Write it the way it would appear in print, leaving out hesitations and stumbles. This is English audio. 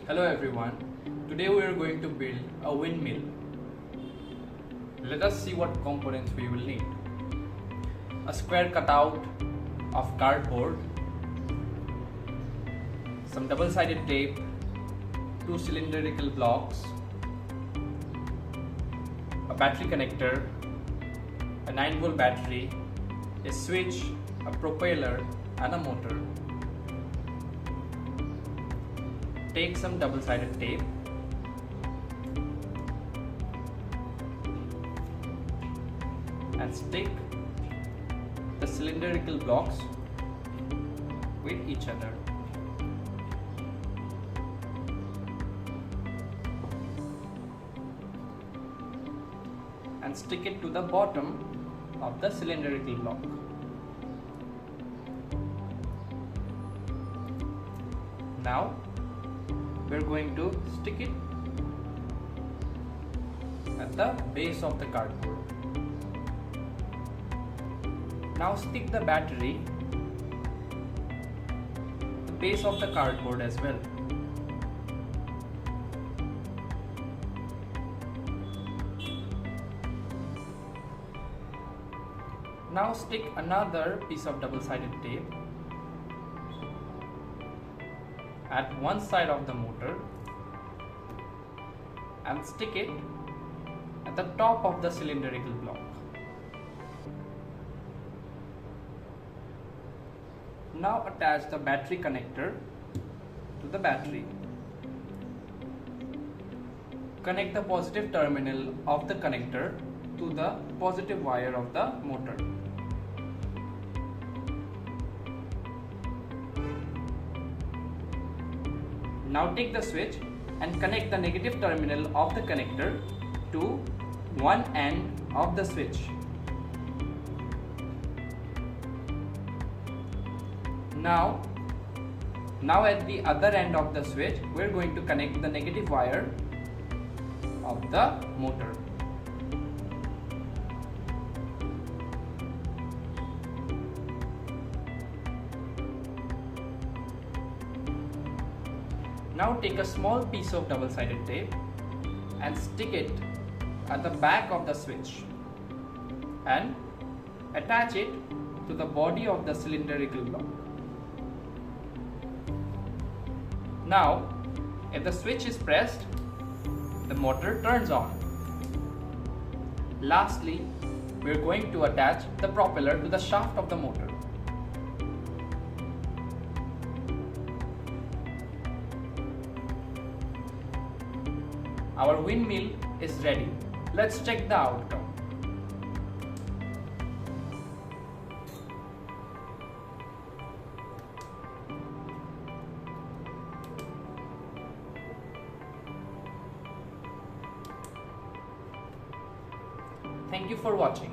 Hello everyone, today we are going to build a windmill. Let us see what components we will need. A square cutout of cardboard, some double-sided tape, two cylindrical blocks, a battery connector, a 9-volt battery, a switch, a propeller and a motor. Take some double-sided tape and stick the cylindrical blocks with each other. And stick it to the bottom of the cylindrical block. Now we're going to stick it at the base of the cardboard. Now stick the battery at the base of the cardboard as well. Now stick another piece of double-sided tape at one side of the motor and stick it at the top of the cylindrical block. Now attach the battery connector to the battery. Connect the positive terminal of the connector to the positive wire of the motor. Now take the switch and connect the negative terminal of the connector to one end of the switch. Now at the other end of the switch, we are going to connect the negative wire of the motor. Now take a small piece of double-sided tape and stick it at the back of the switch and attach it to the body of the cylindrical block. Now, if the switch is pressed, the motor turns on. Lastly, we are going to attach the propeller to the shaft of the motor. Our windmill is ready. Let's check the outcome. Thank you for watching.